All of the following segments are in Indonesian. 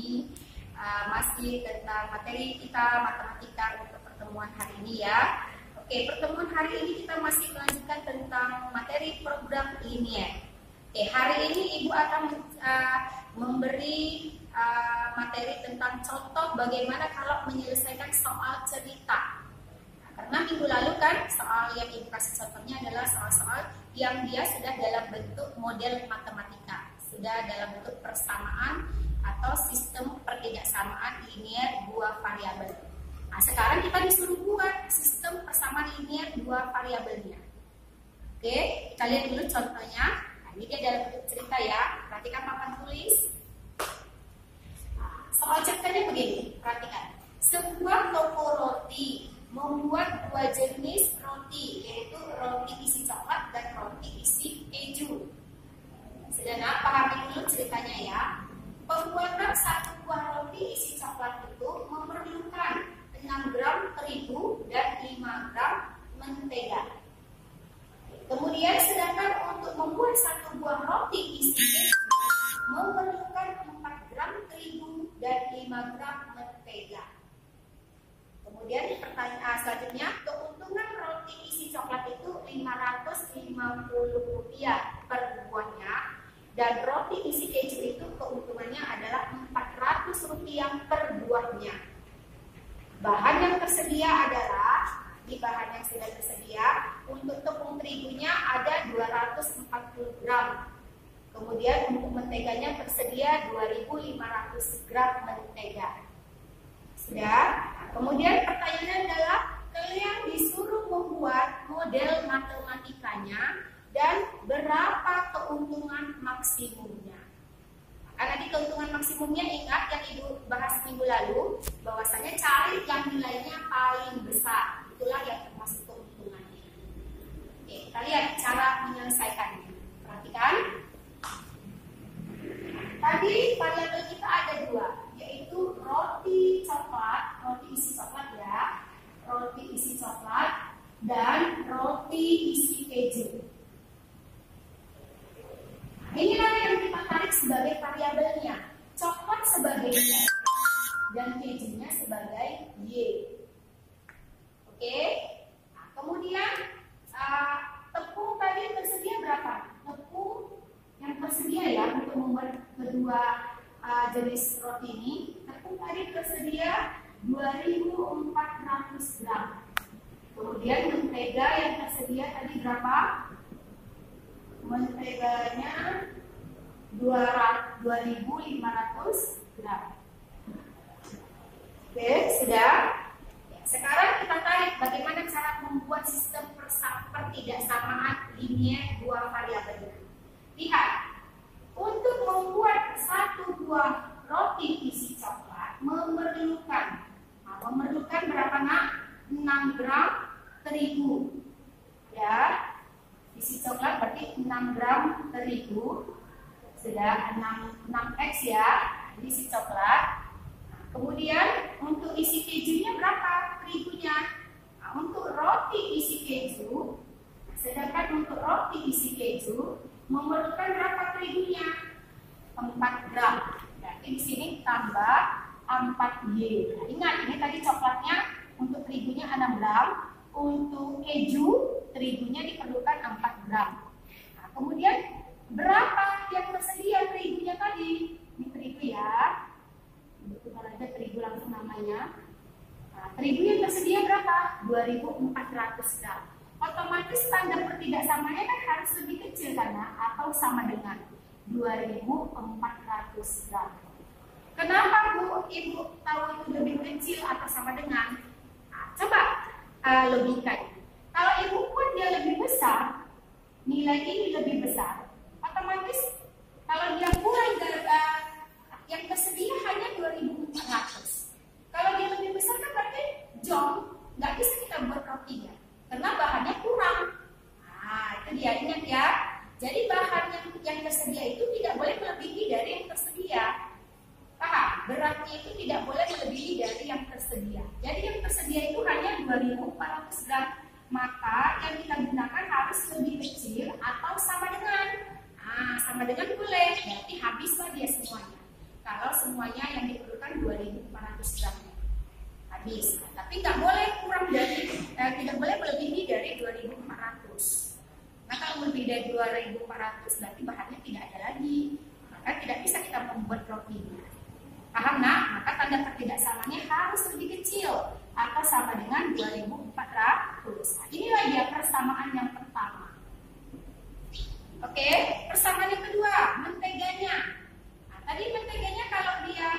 ini masih tentang materi kita matematika untuk pertemuan hari ini ya. Oke, pertemuan hari ini kita masih melanjutkan tentang materi program linier. Oke, hari ini Ibu akan memberi materi tentang contoh bagaimana kalau menyelesaikan soal cerita. Karena minggu lalu kan soal yang Ibu kasih contohnya adalah soal-soal yang dia sudah dalam bentuk model matematika, sudah dalam bentuk persamaan atau sistem pertidaksamaan linier dua variabel. Nah, sekarang kita disuruh buat sistem persamaan linier dua variabelnya. Oke, kita lihat dulu contohnya. Nah, ini dia dalam bentuk cerita ya. Perhatikan papan tulis. Soal ceritanya begini, perhatikan. Sebuah toko roti membuat dua jenis roti, yaitu roti isi coklat dan roti isi keju. Sedang pahami dulu ceritanya ya. Pembuatan satu buah roti isi coklat itu memerlukan 6 gram terigu dan 5 gram mentega. Kemudian sedangkan untuk membuat satu buah roti isi keju memerlukan 4 gram terigu dan 5 gram mentega. Kemudian pertanyaan selanjutnya, keuntungan roti isi coklat itu Rp550 per buahnya, dan roti isi keju itu keuntungannya adalah Rp400 per buahnya. Bahan yang tersedia adalah, di bahan yang sudah tersedia, untuk tepung terigunya ada 240 gram. Kemudian untuk menteganya tersedia 2.500 gram mentega. Sudah. Kemudian pertanyaannya adalah kalian disuruh membuat model matematikanya dan berapa keuntungan maksimumnya. Karena di keuntungan maksimumnya ingat yang Ibu bahas minggu lalu, bahwasanya cari yang nilainya paling besar. Itulah yang termasuk keuntungannya. Oke, kita lihat cara menyelesaikannya. Perhatikan. Tadi variabel kita ada dua, yaitu roti coklat, roti isi coklat ya, roti isi coklat dan roti isi keju. Inilah yang kita tarik sebagai variabelnya, coklat sebagai X dan kejunya sebagai Y. Oke, nah, kemudian tepung tadi tersedia berapa? Tepung yang tersedia ya untuk membuat kedua jenis roti ini, tepung tadi tersedia 2.400 gram. Kemudian mentega yang tersedia tadi berapa? Menteganya 2.500 gram. Oke, sudah. Ya, sekarang kita tarik bagaimana cara membuat sistem pertidaksamaan linier dua variabel. Lihat, untuk membuat satu buah roti isi coklat memerlukan berapa nak? 6 gram terigu. Ya, isi coklat berarti 6 gram terigu. Sudah 6x ya, isi coklat. Kemudian untuk isi kejunya berapa terigunya? Nah, untuk roti isi keju, sedangkan untuk roti isi keju memerlukan berapa terigunya? 4 gram. Berarti di sini tambah 4Y. Nah, ingat ini tadi coklatnya untuk terigunya 6 gram, untuk keju terigunya diperlukan 4 gram. Nah, kemudian berapa yang tersedia terigunya tadi? Ini terigu ya. Bukan aja terigu langsung namanya. Nah, terigu yang tersedia berapa? 2.400 gram. Otomatis standar pertidaksamanya kan harus lebih kecil karena atau sama dengan 2.400 gram. Kenapa Bu? Ibu tahu itu lebih kecil atau sama dengan? Nah, coba logika. Kalau Ibu buat dia lebih besar, nilai ini lebih besar, otomatis kalau dia kurang yang tersedia hanya 2.400. Kalau dia lebih besar kan berarti jong, nggak bisa kita buat rotinya. Karena bahannya kurang. Nah, itu dia, ingat ya. Jadi bahan yang tersedia itu tidak boleh melebihi dari yang tersedia. Paham? Beratnya itu tidak boleh melebihi dari yang tersedia. Jadi yang tersedia itu hanya 2.400 gram. Maka yang kita gunakan harus lebih kecil atau sama dengan. Nah, sama dengan boleh. Berarti habislah dia semuanya. Kalau semuanya yang diperlukan 2.400 gram habis. Tapi nggak boleh kurang dari, tidak boleh melebihi dari 2.400. Nah kalau lebih dari 2.400 berarti bahannya tidak ada lagi, maka tidak bisa kita membuat rotinya. Paham nak? Maka tanda ketidaksamanya harus lebih kecil atau sama dengan 2.400. Nah, inilah dia persamaan yang pertama. Oke, persamaan yang kedua, menteganya. Nah, tadi menteganya kalau dia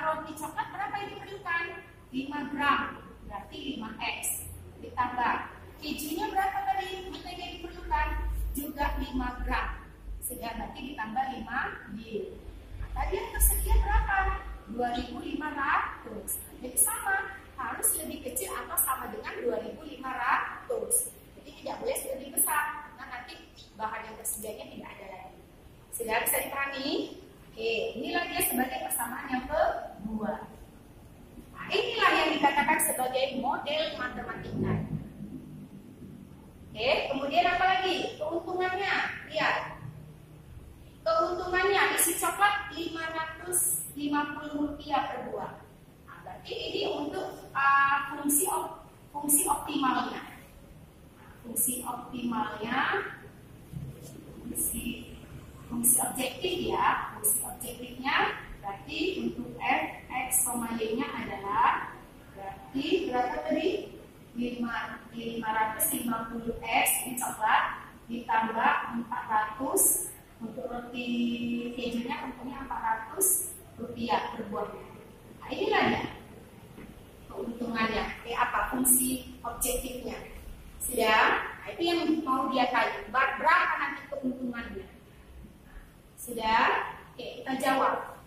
roti coklat berapa yang diperlukan? 5 gram, berarti 5x. Ditambah kejunya berapa tadi? Mentega yang diperlukan juga 5 gram. Sehingga berarti ditambah 5 Y. Nah, tadi yang tersedia berapa? 2.500. Jadi sama, harus lebih kecil atau sama dengan 2.500. Jadi tidak boleh lebih besar. Nah, nanti bahan yang tersedianya tidak ada lagi. Sudah bisa dipahami? Oke, inilah dia sebagai persamaan yang kedua. Nah, inilah yang dikatakan sebagai model matematika. Oke, kemudian apa lagi? Keuntungannya, lihat. Keuntungannya isi coklat Rp550 per buah. Nah, berarti ini untuk fungsi optimalnya. Fungsi optimalnya, fungsi objektif ya. Fungsi objektifnya berarti untuk f(x, y)-nya adalah berarti berapa tadi? 550x ini coklat ditambah 400 untuk roti kejunya, tentunya Rp400 per buahnya. Nah, inilah ya keuntungannya. Apa fungsi objektifnya? Sudah? Nah, itu yang mau dia tanya. Berapa nanti keuntungannya? Sudah? Oke, kita jawab.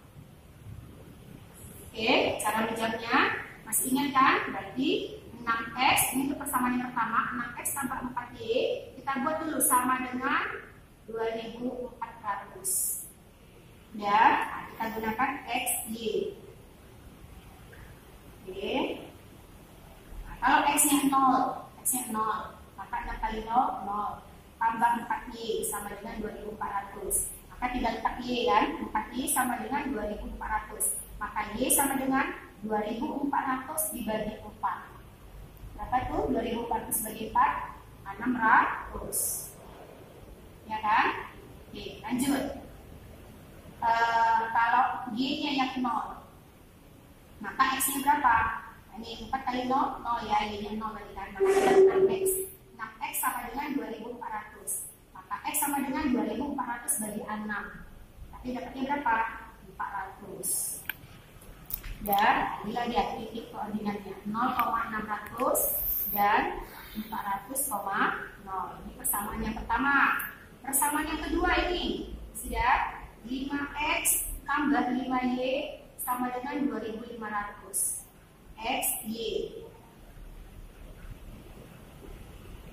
Oke, cara menjawabnya masih ingat kan? Berarti 6x, ini untuk persamaan yang pertama, 6x tambah 4y, kita buat dulu sama dengan 2.400. Dan kita gunakan xy. Oke. Nah, kalau x-nya 0, maka 6 kali 0, 0. Tambah 4y sama dengan 2.400. Maka tinggal letak y kan, 4y sama dengan 2.400. Maka y sama dengan 2.400 dibagi 4. Berapa tuh? 2.400 bagi 4, 600. Ya kan? Oke, lanjut. Kalau y-nya yang 0, maka x-nya berapa? Ini 4 kali 0, 0 ya, y-nya 0 tadi kan. Maka 6x. 6x sama dengan 2.400. Maka x sama dengan 2.400 bagi 6. Tapi dapatnya berapa? 400. Dan inilah dia titik koordinatnya 0,600 dan 400,0. Ini persamaan yang pertama. Persamaan yang kedua ini sudah 5x tambah 5y sama dengan 2.500 xy.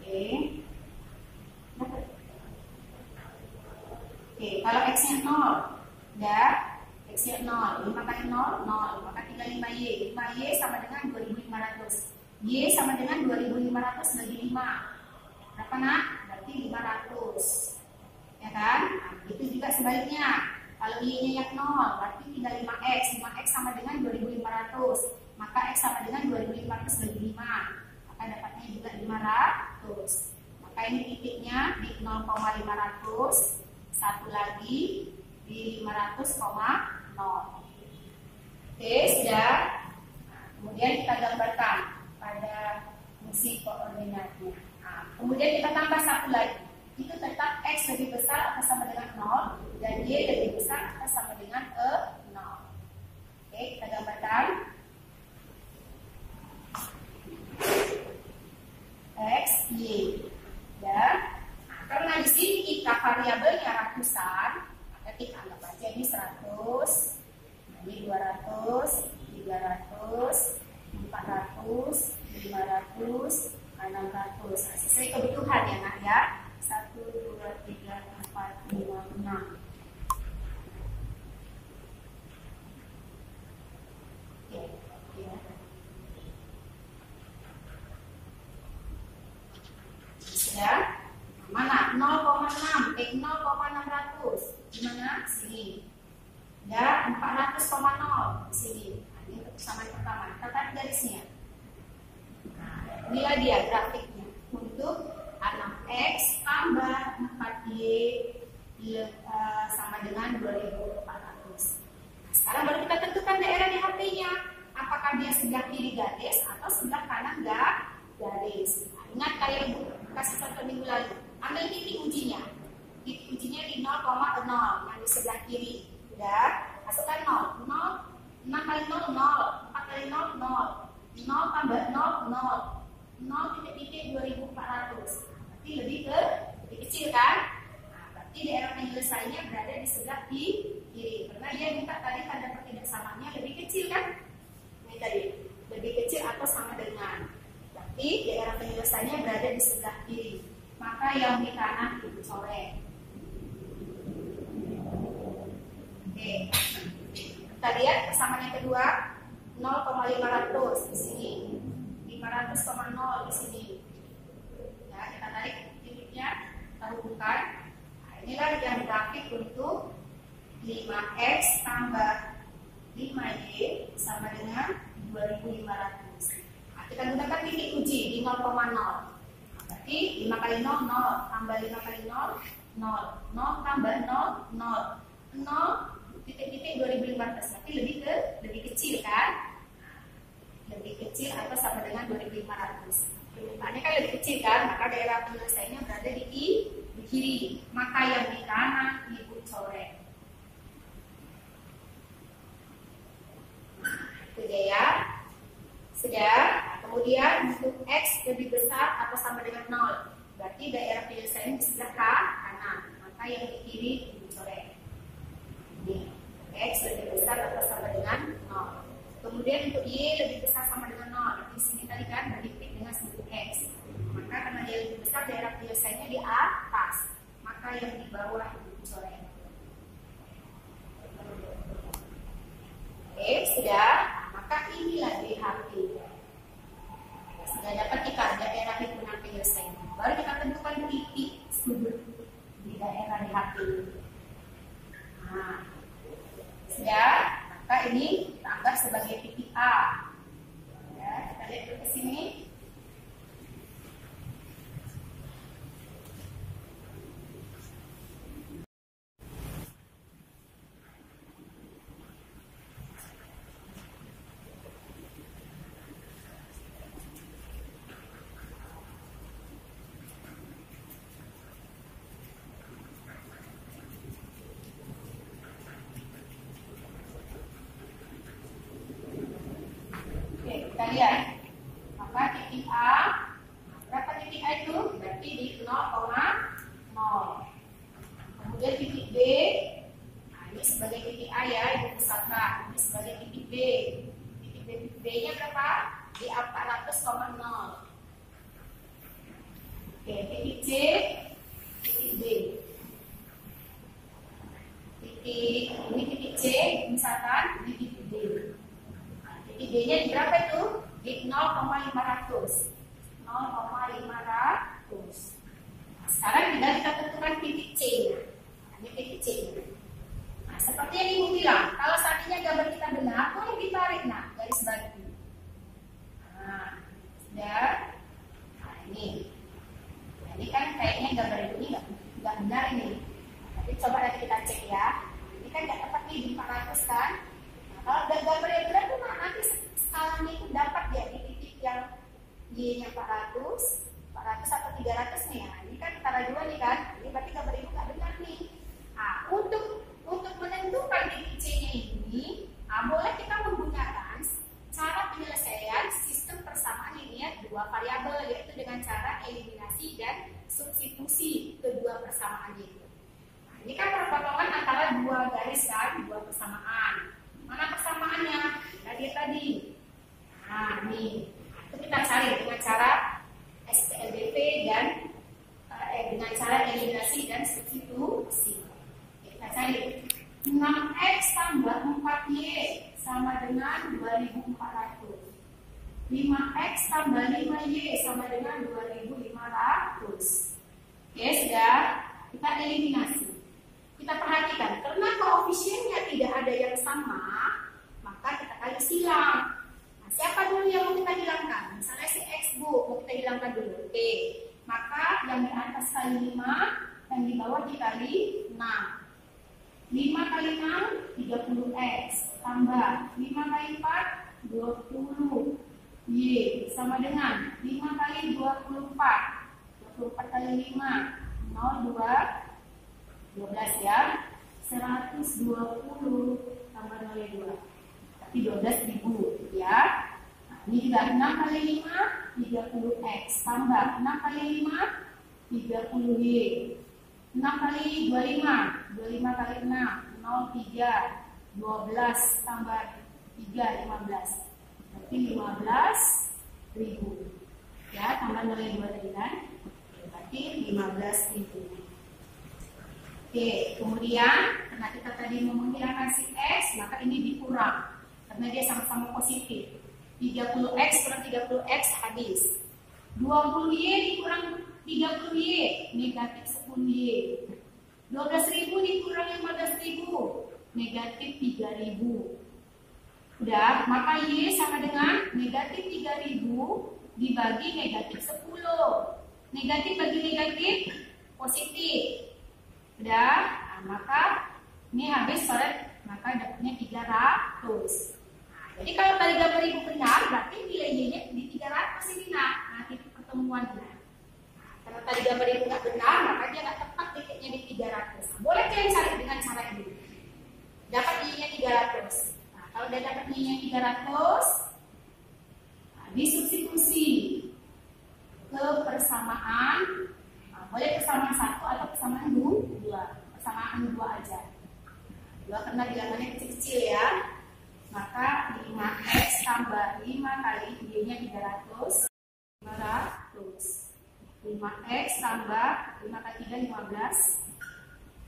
Oke. Oke, kalau x-nya 0 dan x-nya 0, 5 kali 0, 0, maka tinggal 5y. 5y sama dengan 2.500. Y sama dengan 2.500 bagi 5. Berapa nak? Berarti 500. Ya kan? Nah, itu juga sebaliknya. Kalau y-nya yang 0, berarti tinggal 5x. 5x sama dengan 2.500. Maka x sama dengan 2.500 bagi 5. Maka dapatnya juga 500. Maka ini titiknya di 0,500. Satu lagi di 500,0. Oke, sudah. Nah, kemudian kita gambarkan pada fungsi koordinatnya. Nah, kemudian kita tambah satu lagi. Itu tetap x lebih besar atau sama dengan 0 dan y lebih besar atau sama dengan 0. Oke, kita gambarkan. X, y. Ya. Nah, karena di sini kita variabelnya ratusan, maka kita anggap aja ini 100, ini 200, 300, 400, 500, 600. Sesuai kebutuhan ya nak ya. 1, 2, 3, 4, 5, 6. Oke, ya. Sudah? Mana? 0,6. 0,600. Gimana? Sini. Ya, 400,0 di sini. Nah, ini untuk persamaan pertama. Kita tarik garisnya. Nah, inilah dia grafiknya untuk 6x tambah 4y sama dengan 2400. Nah, sekarang baru kita tentukan daerah di HP-nya. Apakah dia sebelah kiri garis atau sebelah kanan garis. Nah, ingat kayak Ibu kasih contoh minggu lalu. Ambil titik ujinya. Titik ujinya di 0,0 yang di sebelah kiri. Udah, masukkan 0. 6 kali 0, 0. 4 kali 0, 0. 0 tambah 0, 0. 0 titik-titik 2400. Berarti lebih kecil kan? Nah, berarti daerah penyelesaiannya berada di sebelah kiri. Karena dia minta tadi tanda pertidaksamaannya lebih kecil kan? Ini tadi, lebih kecil atau sama dengan. Berarti daerah penyelesaiannya berada di sebelah kiri. Maka yang di kanan Ibu coret. Oke. Kita lihat persamaan yang kedua 0,500 di sini. 500,0 di sini. Ya, kita tarik titiknya, kita hubungkan. Nah, inilah yang grafik untuk 5x tambah 5y sama dengan 2500. Nah, kita gunakan titik uji di 0,0. Berarti 5 kali 0, 0. Tambah 5 kali 0, 0. 0 tambah 0, 0. 0 titik-titik 2500. Berarti lebih kecil kan? Lebih kecil atau sama dengan 2500. Permintaannya kan lebih kecil kan? Maka daerah penyelesaiannya berada di kiri. Maka yang di kanan Ibu coret. Itu dia ya. Sudah. Nah, kemudian untuk X lebih besar atau sama dengan 0. Berarti daerah penyelesaian di sebelah kanan. Maka yang di kiri Ibu coret. Ini. X lebih besar atau sama dengan 0. Kemudian untuk Y lebih besar sama dengan 0. Di sini tadi kan berdiktik dengan sudut X. Maka karena dia lebih besar, daerah penyelesaiannya di atas. Maka yang di bawah Ibu coret. Oke, sudah. Maka inilah DHP. Sudah dapat kita daerah himpunan penyelesaian. Baru kita tentukan titik sudut di daerah DHP. Nah, sudah. Maka ini kita anggap sebagai titik A. Ya, kita lihat ke sini. Kita lihat, maka titik A, berapa titik A itu? Berarti di 0,0. Kemudian titik B, nah ini sebagai titik A ya, Ibu pusatkan. Ini sebagai titik B. Titik B-nya berapa? Di 400,0. Oke, titik C, titik B. Ini titik C, misalkan di titik D. Titik D-nya di berapa itu? Di 0,500. 0,500. Nah, sekarang tinggal kita tentukan titik C-nya. Nah, ini titik C-nya. Nah, seperti yang Ibu bilang, kalau seandainya gambar kita benar, boleh ditarik garis bagi. Nah, sudah. Nah, ini. Nah, ini kan kayaknya gambar ini nggak benar ini. Tapi coba nanti kita cek ya. Ini kan nggak tepat nih di 400 kan? Kalau gambar yang benar tuh nanti skalanya itu dapat ya di titik yang Y-nya 400 atau 300 nih ya. Ini kan antara dua nih kan. Ini berarti gambar itu nggak benar nih. Nah, untuk menentukan titik C-nya ini, boleh kita menggunakan cara penyelesaian sistem persamaan linear dua variabel, yaitu dengan cara eliminasi dan substitusi kedua persamaan itu. Nah, ini kan perpotongan antara dua garis kan, dua persamaan. Mana persamaannya? Kita lihat tadi. Nah, ini. Itu kita cari dengan cara SPLDP dan dengan cara eliminasi dan substitusi. Kita cari 6x tambah 4y sama dengan 2400. 5x tambah 5y sama dengan 2500. Oke, sudah. Kita eliminasi. Kita Kita perhatikan, karena koefisiennya tidak ada yang sama, maka kita kali silang. Nah, siapa dulu yang mau kita hilangkan? Misalnya si X bu, mau kita hilangkan dulu. Oke, maka yang di atas kali 5, yang di bawah dikali 6. 5 kali 6, 30x. Tambah 5 kali 4, 20. Y sama dengan 5 kali 24. 24 kali 5, 02. 12 ya, 120 tambah 02, tapi 12.000 ya. Nah, ini juga 6 kali 5, 30x, tambah 6 kali 5, 30y, 6 kali 25, 25 kali 6, 03, 12 tambah 3, 15, berarti 15.000 ya, tambah 02 tadi kan, berarti 15.000. Oke, kemudian karena kita tadi mau menghilangkan si X, maka ini dikurang karena dia sama-sama positif. 30x kurang 30x habis. 20y dikurang 30y, negatif 10y. 12.000 dikurang 15.000, negatif 3.000. Udah, maka y sama dengan negatif 3.000 dibagi negatif 10. Negatif bagi negatif positif. Udah, nah, maka ini habis coret, maka dapatnya 300. Nah, jadi kalau tadi gambar ibu benar, berarti nilai y-nya di 300 ini nah titik pertemuannya. Nah, karena tadi gambar ibu nggak benar, maka dia nggak tepat titiknya di 300. Nah, boleh kalian cari dengan cara ini. Dapat y-nya 300. Nah, kalau udah dapat y-nya 300, nah, disubstitusi ke persamaan. Boleh persamaan 1 atau persamaan 2. Persamaan 2 aja. 2 karena bilangannya kecil-kecil ya. Maka 5x tambah 5 kali y-nya 300, 500. 5x tambah 5 kali 3, 15.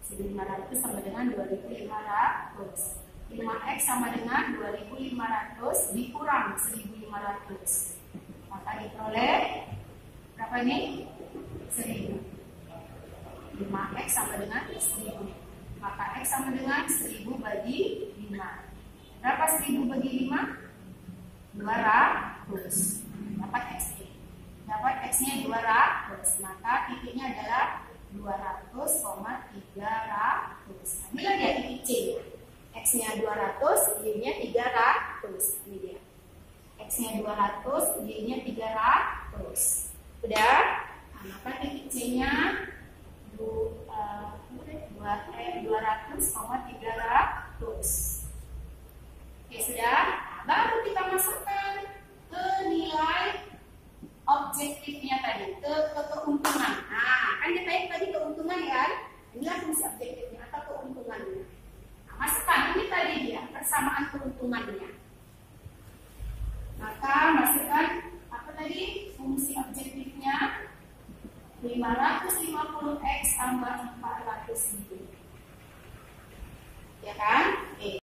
1.500 sama dengan 2.500. 5x sama dengan 2.500 dikurang 1.500. Maka diperoleh berapa nih? 1.000. 5x sama dengan 1.000. Maka x sama dengan 1.000 bagi 5. Berapa 1.000 bagi 5? 200. Dapat x. Dapat x-nya 200. Maka titiknya adalah 200,300. Inilah dia titik C. X-nya 200, Y-nya 300. Ini dia. X-nya 200, Y-nya 300. Udah? Nah, maka titik C-nya 200,300. Oke, sudah. Nah, baru kita masukkan ke nilai objektifnya tadi, ke keuntungan. Nah, kan kita tadi keuntungan ya. Inilah fungsi objektifnya atau keuntungannya. Nah, masukkan ini tadi dia persamaan keuntungannya.